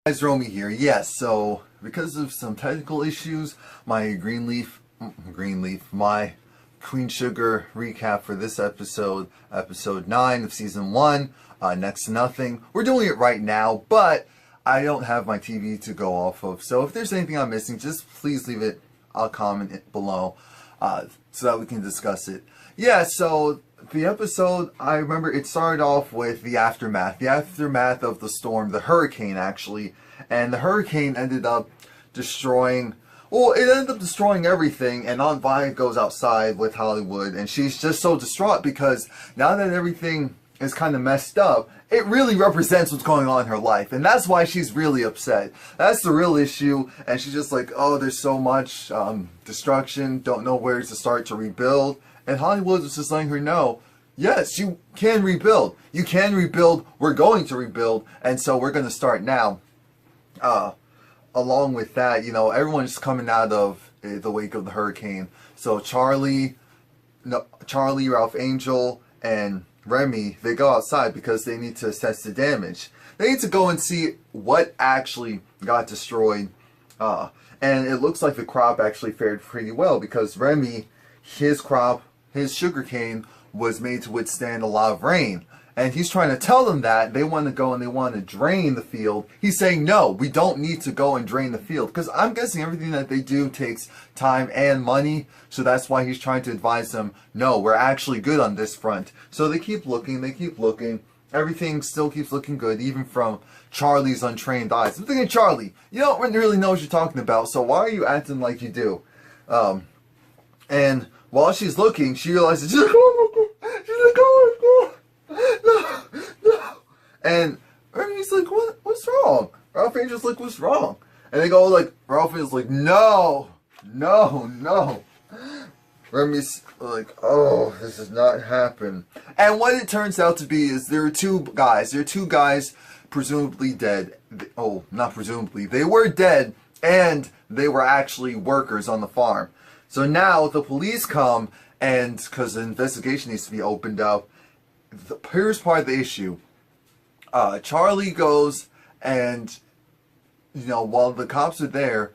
Guys, Romie here. Yes, so because of some technical issues, my my Queen Sugar recap for this episode, episode 9 of season 1, next to nothing. We're doing it right now, but I don't have my TV to go off of. So if there's anything I'm missing, just please leave it a comment below so that we can discuss it. Yeah, so the episode, I remember it started off with the aftermath of the storm, the hurricane actually, and the hurricane ended up destroying, well, it ended up destroying everything, and Aunt Vi goes outside with Hollywood, and she's just so distraught because now that everything is kind of messed up, it really represents what's going on in her life, and that's why she's really upset. That's the real issue, and she's just like, oh, there's so much destruction, don't know where to start to rebuild. And Hollywood was just letting her know, yes, you can rebuild. You can rebuild. We're going to rebuild. And so we're going to start now. Along with that, you know, everyone's coming out of the wake of the hurricane. So Charlie, Ralph Angel, and Remy, they go outside because they need to assess the damage. They need to go and see what actually got destroyed. And it looks like the crop actually fared pretty well because Remy, his crop, his sugarcane was made to withstand a lot of rain. And he's trying to tell them that they want to go and they want to drain the field. He's saying, no, we don't need to go and drain the field. Because I'm guessing everything that they do takes time and money. So that's why he's trying to advise them, no, we're actually good on this front. So they keep looking, they keep looking. Everything still keeps looking good, even from Charlie's untrained eyes. I'm thinking, Charlie, you don't really know what you're talking about, so why are you acting like you do? And while she's looking, she realizes, she's like, oh my God. She's like, oh my God. No. And Remy's like, what's wrong? Ralph Angel's like, what's wrong? And they go like, Ralph Angel's like, no. Remy's like, oh, this does not happen. And what it turns out to be is there are two guys presumably dead. Oh, not presumably. They were dead, and they were actually workers on the farm. So now the police come, and because the investigation needs to be opened up, here's part of the issue. Charlie goes and, you know, while the cops are there,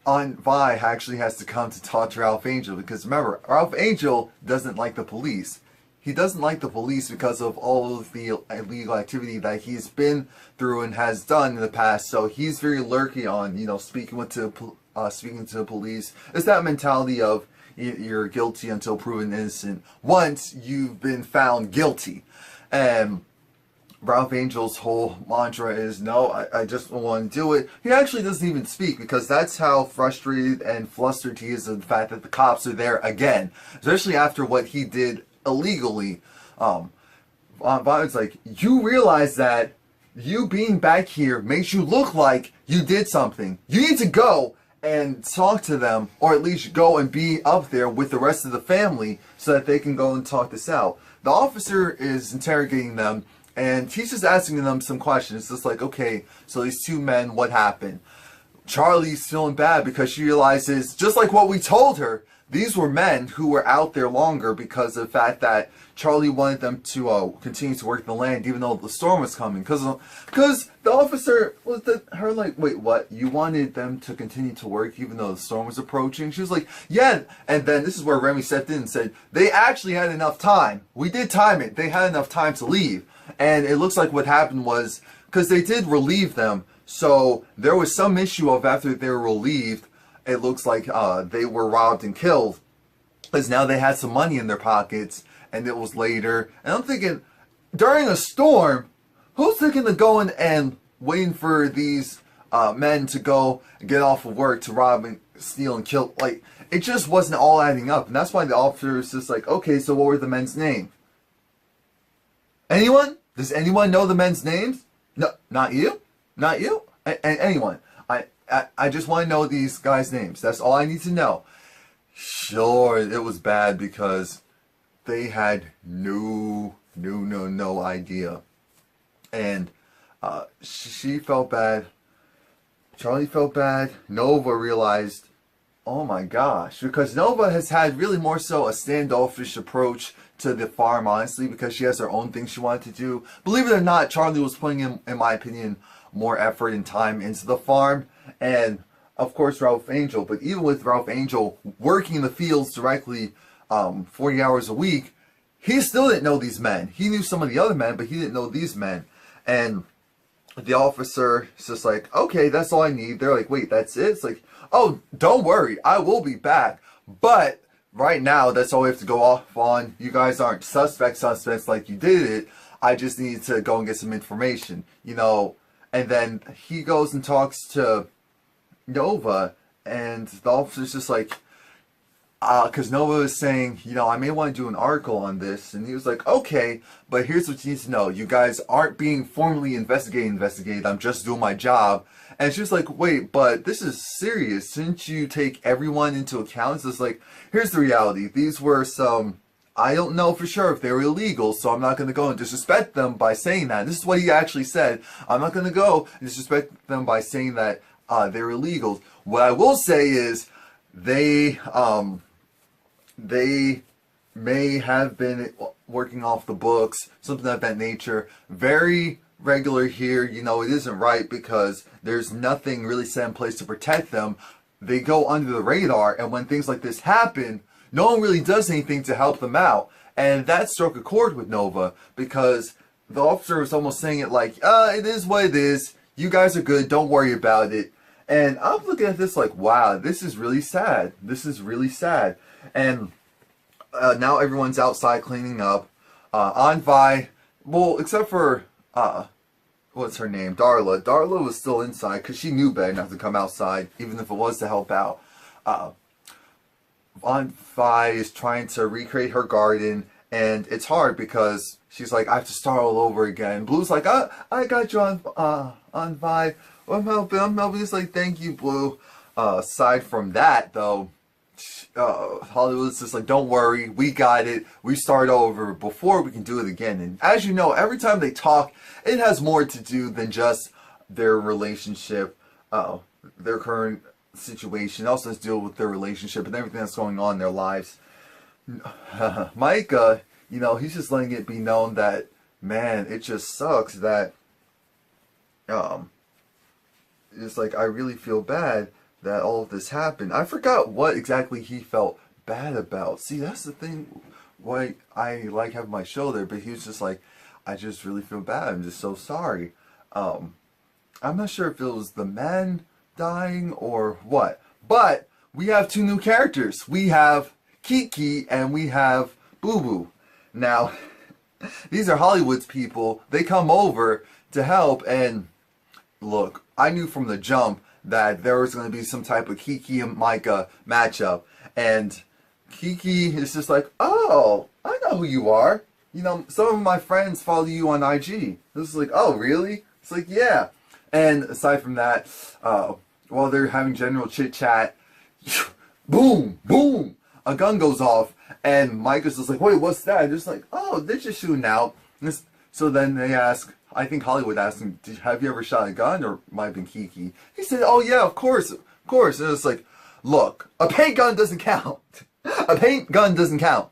Aunt Vi actually has to come to talk to Ralph Angel because remember, Ralph Angel doesn't like the police. He doesn't like the police because of all of the illegal activity that he's been through and has done in the past. So he's very lurky on, you know, speaking to the police. It's that mentality of you're guilty until proven innocent once you've been found guilty. And Ralph Angel's whole mantra is, no, I just don't want to do it. He actually doesn't even speak because that's how frustrated and flustered he is of the fact that the cops are there again. Especially after what he did illegally. It's like, you realize that you being back here makes you look like you did something. You need to go and talk to them, or at least go and be up there with the rest of the family so that they can go and talk this out. The officer is interrogating them, and he's just asking them some questions. It's just like, okay, so these two men, what happened? Charlie's feeling bad because she realizes, just like what we told her, these were men who were out there longer because of the fact that Charlie wanted them to continue to work the land even though the storm was coming. Because the officer was her like, wait, what? You wanted them to continue to work even though the storm was approaching? She was like, yeah. And then this is where Remy stepped in and said, they actually had enough time. We did time it. They had enough time to leave. And it looks like what happened was, because they did relieve them, so there was some issue of after they were relieved, it looks like they were robbed and killed. Because now they had some money in their pockets, and it was later. And I'm thinking, during a storm, who's thinking of going and waiting for these men to go and get off of work to rob and steal and kill? Like, it just wasn't all adding up. And that's why the officer is just like, okay, so what were the men's names? Anyone? Does anyone know the men's names? No, not you? Not you? Anyone? I just want to know these guys' names. That's all I need to know. Sure, it was bad because they had no idea. And she felt bad. Charlie felt bad. Nova realized, oh my gosh. Because Nova has had really more so a standoffish approach to the farm, honestly, because she has her own things she wanted to do. Believe it or not, Charlie was putting in my opinion, more effort and time into the farm. And of course Ralph Angel, but even with Ralph Angel working in the fields directly 40 hours a week, he still didn't know these men. He knew some of the other men, but he didn't know these men. And the officer is just like, okay, that's all I need. They're like, wait, that's it? It's like, oh, don't worry, I will be back. But right now, that's all we have to go off on. You guys aren't suspects like you did it. I just need to go and get some information, you know. And then he goes and talks to Nova, and the officer's just like, because Nova was saying, you know, I may want to do an article on this. And he was like, okay, but here's what you need to know. You guys aren't being formally investigated. I'm just doing my job. And she's like, wait, but this is serious. Shouldn't you take everyone into account? So it's like, here's the reality. These were some, I don't know for sure if they were illegal, so I'm not going to go and disrespect them by saying that. This is what he actually said. I'm not going to go and disrespect them by saying that they're illegals. What I will say is they may have been working off the books, something of that nature. Very regular here. You know, it isn't right because there's nothing really set in place to protect them. They go under the radar, and when things like this happen, no one really does anything to help them out. And that struck a chord with Nova, because the officer was almost saying it like, it is what it is. You guys are good. Don't worry about it. And I'm looking at this like, wow, this is really sad. This is really sad. And now everyone's outside cleaning up. Anvi, well, except for, what's her name? Darla. Darla was still inside because she knew better not to come outside, even if it was to help out. Anvi is trying to recreate her garden, and it's hard because she's like, I have to start all over again. Blue's like, I got you Anvi. I'm helping. He's like, thank you, Blue. Aside from that, though, Hollywood's just like, don't worry, we got it. We start over before we can do it again. And as you know, every time they talk, it has more to do than just their relationship, their current situation. It also has to deal with their relationship and everything that's going on in their lives. Micah, you know, he's just letting it be known that, man, it just sucks that, it's like, I really feel bad that all of this happened. I forgot what exactly he felt bad about. See, that's the thing why I like having my show there, but he was just like, I just really feel bad. I'm just so sorry. I'm not sure if it was the men dying or what, but we have two new characters. We have Kiki and we have Boo Boo. Now, these are Hollywood's people. They come over to help, and look, I knew from the jump that there was going to be some type of Kiki and Micah matchup. And Kiki is just like, oh, I know who you are. You know, some of my friends follow you on IG. This is like, oh, really? It's like, yeah. And aside from that, while they're having general chit-chat, boom, boom, a gun goes off. And Micah's just like, wait, what's that? And just like, oh, they're just shooting out. So then they ask, I think Hollywood asked him, have you ever shot a gun? Or it might have been Kiki. He said, oh yeah, of course. And it's like, look, a paint gun doesn't count. A paint gun doesn't count.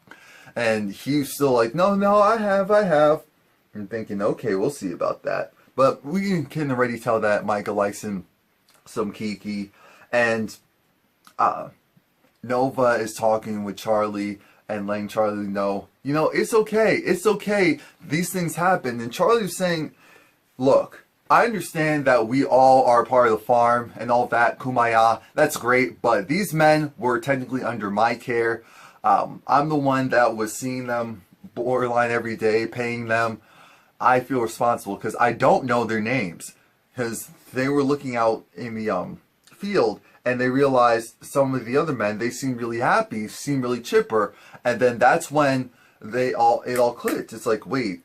And he's still like, no, I have. I'm thinking, okay, we'll see about that. But we can already tell that Micah likes him some Kiki. And Nova is talking with Charlie and letting Charlie know, you know, it's okay. It's okay. These things happen. And Charlie's saying, look, I understand that we all are part of the farm and all that, kumbaya, that's great, but these men were technically under my care. I'm the one that was seeing them borderline every day, paying them. I feel responsible because I don't know their names, because they were looking out in the field and they realized some of the other men, they seemed really happy, seemed really chipper, and then that's when it all clicked. It's like, wait,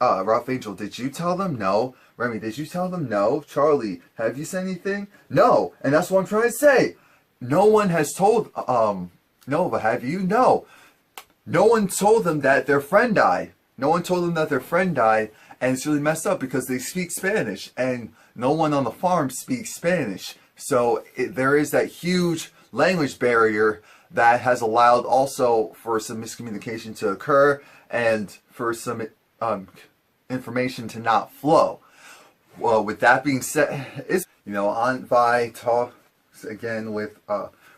Ralph Angel, did you tell them? No. Remy, did you tell them? No. Charlie, have you said anything? No. And that's what I'm trying to say. No one has told Nova, have you? No. No one told them that their friend died. No one told them that their friend died, and it's really messed up because they speak Spanish, and no one on the farm speaks Spanish. So there is that huge language barrier that has allowed also for some miscommunication to occur and for some information to not flow. Well, with that being said, Aunt Vi talks again with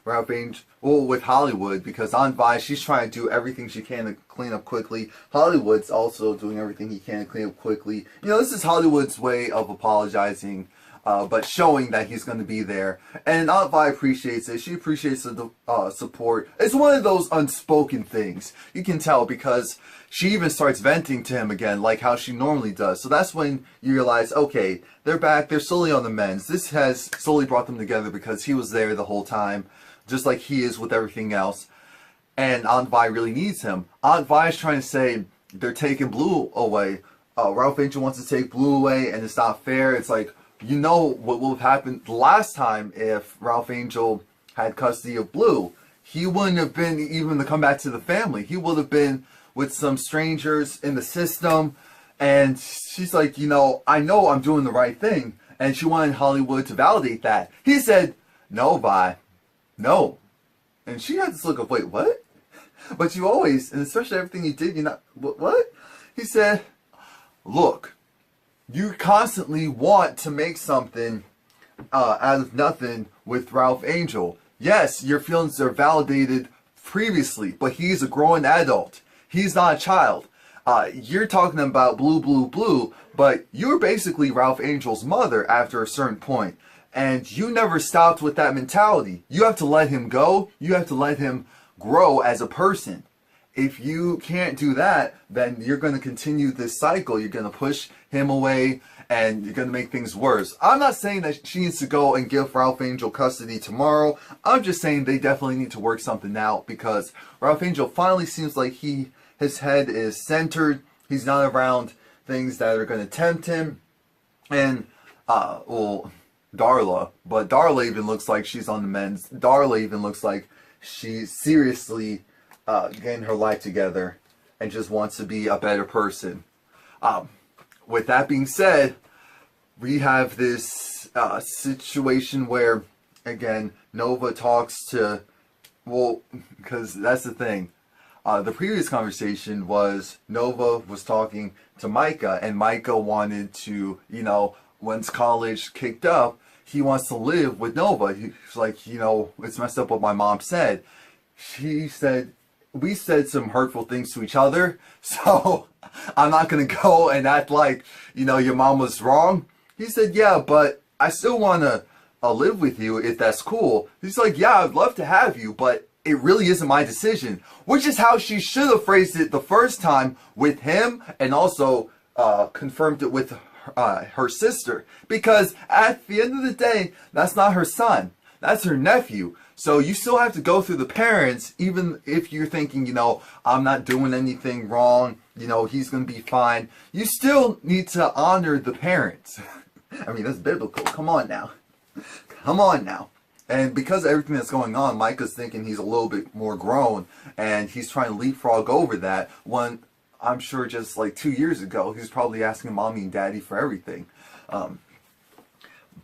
Ralph Angel, well, with Hollywood, because Aunt Vi, she's trying to do everything she can to clean up quickly. Hollywood's also doing everything he can to clean up quickly. This is Hollywood's way of apologizing, but showing that he's going to be there. And Aunt Vi appreciates it. She appreciates the support. It's one of those unspoken things. You can tell because she even starts venting to him again, like how she normally does. So that's when you realize, okay, they're back. They're slowly on the mends. This has slowly brought them together because he was there the whole time, just like he is with everything else. And Aunt Vi really needs him. Aunt Vi is trying to say they're taking Blue away. Ralph Angel wants to take Blue away, and it's not fair. It's like, what would have happened the last time if Ralph Angel had custody of Blue? He wouldn't have been even to come back to the family. He would have been with some strangers in the system. And she's like, I know I'm doing the right thing. And she wanted Hollywood to validate that. He said, no, Vi. No. And she had this look of, wait, what? But you always, and especially everything you did, what? He said, look, you constantly want to make something out of nothing with Ralph Angel. Yes, your feelings are validated previously, but he's a grown adult. He's not a child. You're talking about Blue, but you're basically Ralph Angel's mother after a certain point. And you never stopped with that mentality. You have to let him go. You have to let him grow as a person. If you can't do that, then you're going to continue this cycle. You're going to push him away and you're going to make things worse. I'm not saying that she needs to go and give Ralph Angel custody tomorrow. I'm just saying they definitely need to work something out because Ralph Angel finally seems like his head is centered. He's not around things that are going to tempt him. And, Darla. But Darla even looks like she's on the mends. Darla even looks like she's seriously getting her life together and just wants to be a better person. With that being said, we have this situation where, again, Nova talks to, because that's the thing. The previous conversation was Nova was talking to Micah, and Micah wanted to, once college kicked up, he wants to live with Nova. He's like, it's messed up what my mom said. She said, we said some hurtful things to each other, so I'm not going to go and act like, your mom was wrong. He said, yeah, but I still want to live with you if that's cool. He's like, yeah, I'd love to have you, but it really isn't my decision. Which is how she should have phrased it the first time with him, and also confirmed it with her sister. Because at the end of the day, that's not her son. That's her nephew. So you still have to go through the parents, even if you're thinking, I'm not doing anything wrong, he's going to be fine. You still need to honor the parents. I mean, that's biblical. Come on now. Come on now. And because of everything that's going on, Micah's thinking he's a little bit more grown, and he's trying to leapfrog over that when I'm sure just like 2 years ago, he was probably asking mommy and daddy for everything.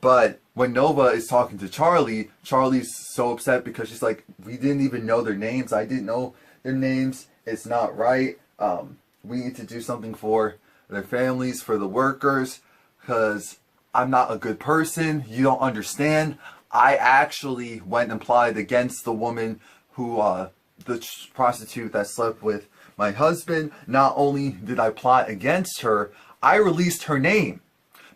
But when Nova is talking to Charlie, Charlie's so upset because she's like, we didn't even know their names. I didn't know their names. It's not right. We need to do something for their families, for the workers, because I'm not a good person. You don't understand. I actually went and plotted against the woman who, the prostitute that slept with my husband. Not only did I plot against her, I released her name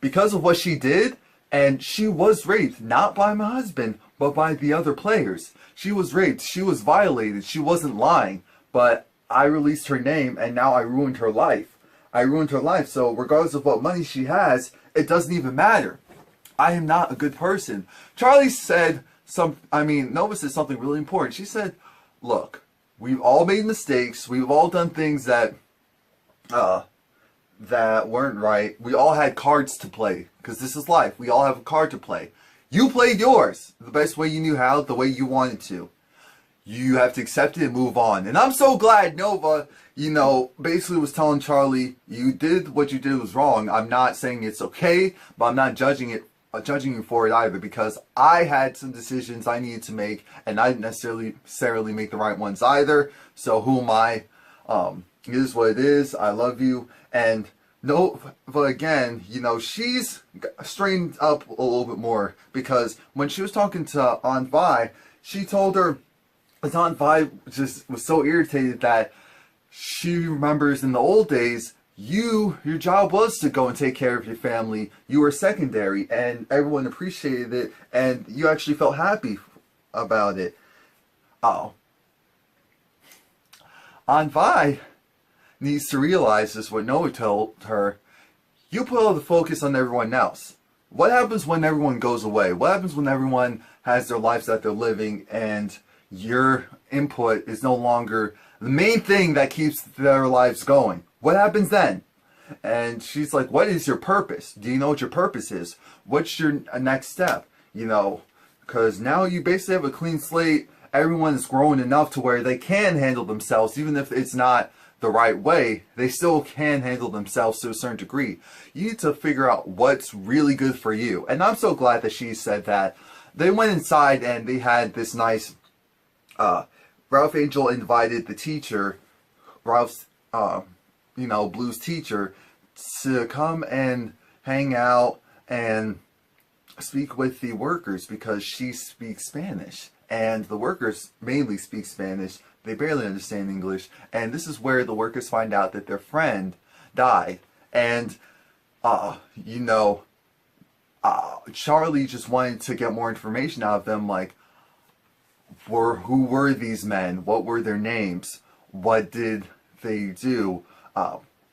because of what she did. And she was raped, not by my husband, but by the other players. She was raped. She was violated. She wasn't lying. But I released her name, and now I ruined her life. I ruined her life. So regardless of what money she has, it doesn't even matter. I am not a good person. Charlie said Nova said something really important. She said, look, we've all made mistakes. We've all done things that weren't right. We all had cards to play, because this is life. We all have a card to play. You played yours the best way you knew how, the way you wanted to. You have to accept it and move on. And I'm so glad Nova, basically was telling Charlie, you did what you did was wrong. I'm not saying it's okay, but I'm not judging you for it either, because I had some decisions I needed to make, and I didn't necessarily make the right ones either. So who am I? It is what it is. I love you. And No, but again, you know, she's straightened up a little bit more, because when she was talking to Aunt Vi, she told her, as Aunt Vi just was so irritated that she remembers in the old days, your job was to go and take care of your family. You were secondary, and everyone appreciated it, and you actually felt happy about it. Oh. Aunt Vi needs to realize this, what Noah told her. You put all the focus on everyone else. What happens when everyone goes away? What happens when everyone has their lives that they're living and your input is no longer the main thing that keeps their lives going? What happens then? And she's like, what is your purpose? Do you know what your purpose is? What's your next step? You know, because now you basically have a clean slate. Everyone's grown enough to where they can handle themselves, even if it's not the right way. They still can handle themselves to a certain degree. You need to figure out what's really good for you. And I'm so glad that she said that. They went inside and they had this nice, Ralph Angel invited the teacher, Ralph's, you know, blues teacher, to come and hang out and speak with the workers, because she speaks Spanish. And the workers mainly speak Spanish. They barely understand English. And this is where the workers find out that their friend died. And, you know, Charlie just wanted to get more information out of them, like, who were these men? What were their names? What did they do?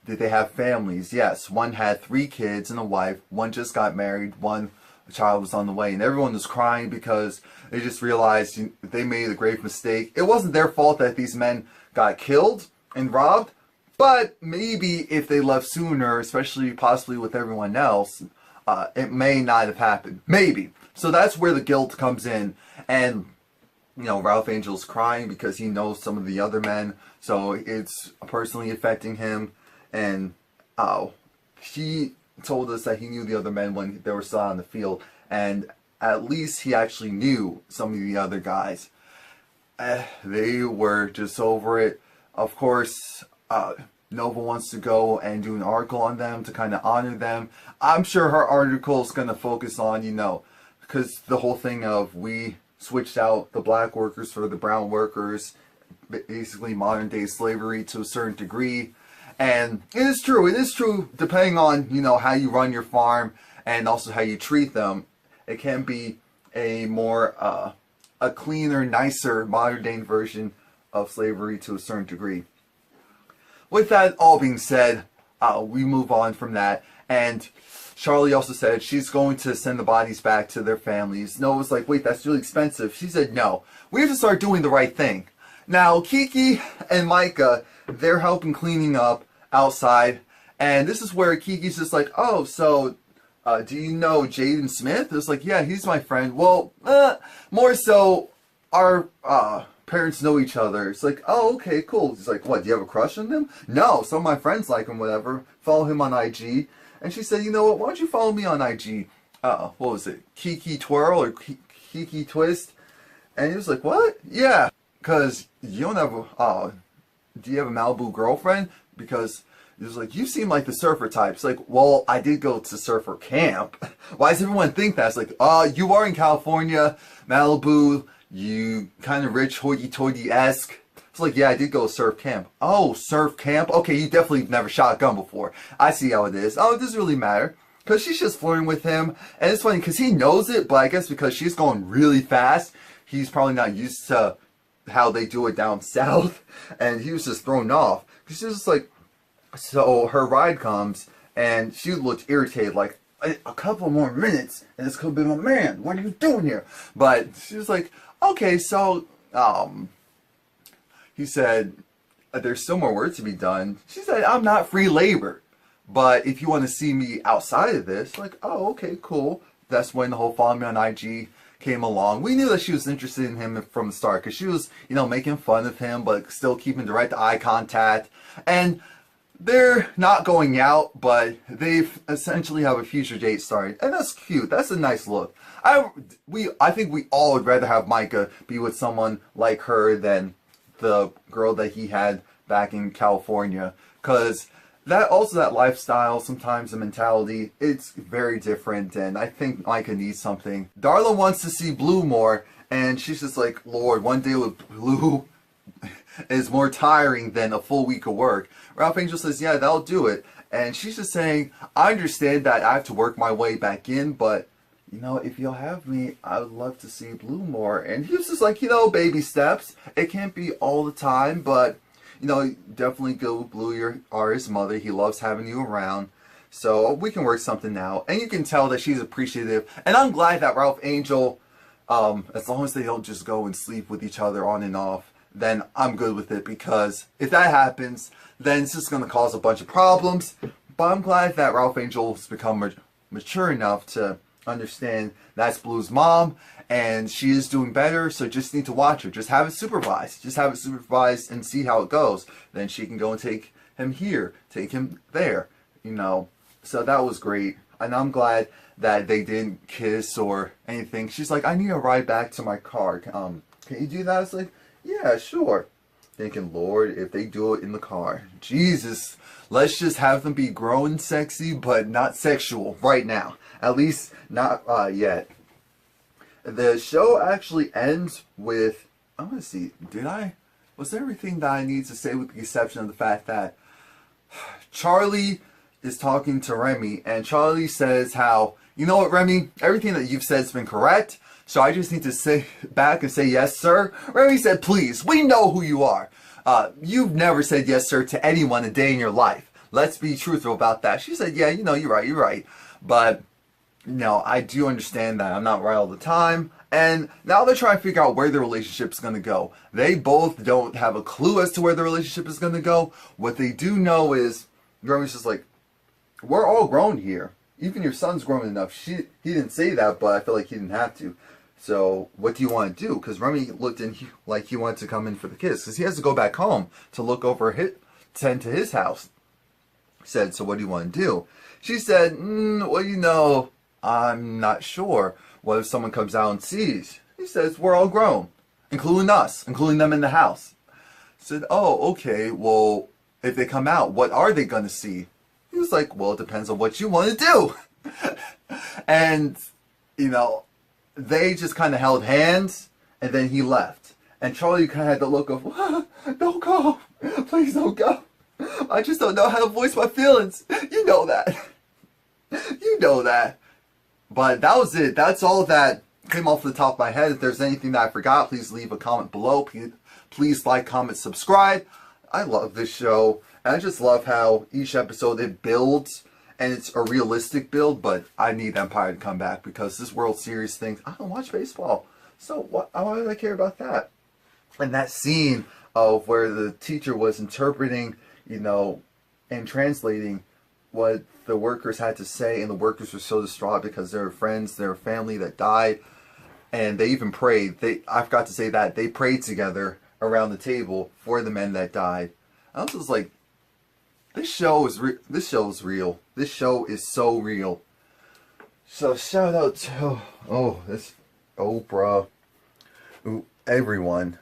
Did they have families? Yes, one had 3 kids and a wife. One just got married. One child was on the way. And everyone was crying because they just realized they made a grave mistake. It wasn't their fault that these men got killed and robbed. But maybe if they left sooner, especially possibly with everyone else, it may not have happened. Maybe. So that's where the guilt comes in. And, you know, Ralph Angel's crying because he knows some of the other men. So it's personally affecting him. And he told us that he knew the other men when they were still on the field. And at least he actually knew some of the other guys. They were just over it. Of course, Nova wants to go and do an article on them to kind of honor them. I'm sure her article is going to focus on, you know, because the whole thing of we switched out the black workers for the brown workers, basically modern day slavery to a certain degree. And it is true, depending on, you know, how you run your farm and also how you treat them. It can be a more, a cleaner, nicer, modern day version of slavery to a certain degree. With that all being said, we move on from that. And Charlie also said she's going to send the bodies back to their families. Noah's like, wait, that's really expensive. She said, no, we have to start doing the right thing. Now, Kiki and Micah, they're helping cleaning up outside. And this is where Kiki's just like, oh, so do you know Jaden Smith? It's like, yeah, he's my friend. Well, more so our parents know each other. It's like, oh, okay, cool. He's like, what, do you have a crush on him? No, some of my friends like him, whatever. Follow him on IG. And she said, you know what, why don't you follow me on IG? What was it? Kiki Twirl or Kiki Twist? And he was like, what? Yeah, because you don't have a, do you have a Malibu girlfriend? Because he was like, you seem like the surfer type. It's like, well, I did go to surfer camp. Why does everyone think that? It's like, you are in California, Malibu, you kind of rich, hoity-toity-esque. It's like, yeah, I did go to surf camp. Oh, surf camp? Okay, you definitely never shot a gun before. I see how it is. Oh, it doesn't really matter. Because she's just flirting with him. And it's funny, because he knows it, but I guess because she's going really fast, he's probably not used to how they do it down south. And he was just thrown off. Because she's just like, so her ride comes, and she looked irritated, like, a couple more minutes, and this could be my man. What are you doing here? But she was like, okay, so, he said, there's still more work to be done. She said, I'm not free labor. But if you want to see me outside of this, like, oh, okay, cool. That's when the whole follow me on IG came along. We knew that she was interested in him from the start, because she was, you know, making fun of him, but still keeping direct eye contact. And they're not going out, but they essentially have a future date started. And that's cute. That's a nice look. I think we all would rather have Micah be with someone like her than the girl that he had back in California. Because that lifestyle, sometimes the mentality, it's very different, and I think Micah needs something. Darla wants to see Blue more, and she's just like, Lord, one day with Blue is more tiring than a full week of work. Ralph Angel says, yeah, that'll do it. And she's just saying, I understand that I have to work my way back in, but, you know, if you'll have me, I would love to see Blue more. And he was just like, you know, baby steps. It can't be all the time, but, you know, definitely go Blue. You are his mother. He loves having you around. So we can work something out. And you can tell that she's appreciative. And I'm glad that Ralph Angel, as long as they don't just go and sleep with each other on and off, then I'm good with it. Because if that happens, then it's just going to cause a bunch of problems. But I'm glad that Ralph Angel's become mature enough to understand that's Blue's mom, and she is doing better, so just need to watch her. Just have it supervised. Just have it supervised and see how it goes. Then she can go and take him here, take him there, you know. So that was great. And I'm glad that they didn't kiss or anything. She's like, I need a ride back to my car. Can you do that? I was like, yeah, sure. Thinking, Lord, if they do it in the car, Jesus, let's just have them be grown sexy, but not sexual right now. At least not yet. The show actually ends with, I want to see, was there everything that I need to say with the exception of the fact that Charlie is talking to Remy, and Charlie says how, you know what, Remy, everything that you've said has been correct, so I just need to say back and say yes, sir. Remy said, please, we know who you are. You've never said yes, sir, to anyone a day in your life. Let's be truthful about that. She said, yeah, you know, you're right. But, no, I do understand that I'm not right all the time. And now they're trying to figure out where the relationship is going to go. They both don't have a clue as to where the relationship is going to go. What they do know is, Remy's just like, we're all grown here. Even your son's grown enough. He didn't say that, but I feel like he didn't have to. So, what do you want to do? Because Remy looked in like he wanted to come in for the kiss. Because he has to go back home to look over tend to his house. He said, so what do you want to do? She said, well, you know, I'm not sure. What if someone comes out and sees? He says, we're all grown. Including us. Including them in the house. I said, oh, okay. Well, if they come out, what are they going to see? He was like, well, it depends on what you want to do. And, you know, they just kind of held hands, and then he left. And Charlie kind of had the look of, don't go. Please don't go. I just don't know how to voice my feelings. You know that. You know that. But that was it. That's all that came off the top of my head. If there's anything that I forgot, please leave a comment below. Please like, comment, subscribe. I love this show. And I just love how each episode it builds. And it's a realistic build, but I need Empire to come back because this World Series thing, I don't watch baseball. So why do I care about that? And that scene of where the teacher was interpreting, you know, and translating what the workers had to say, and the workers were so distraught because their friends, their family that died, and they even prayed. I forgot to say that they prayed together around the table for the men that died. I was just like, this show is real. This show is so real. So shout out to Oprah, everyone.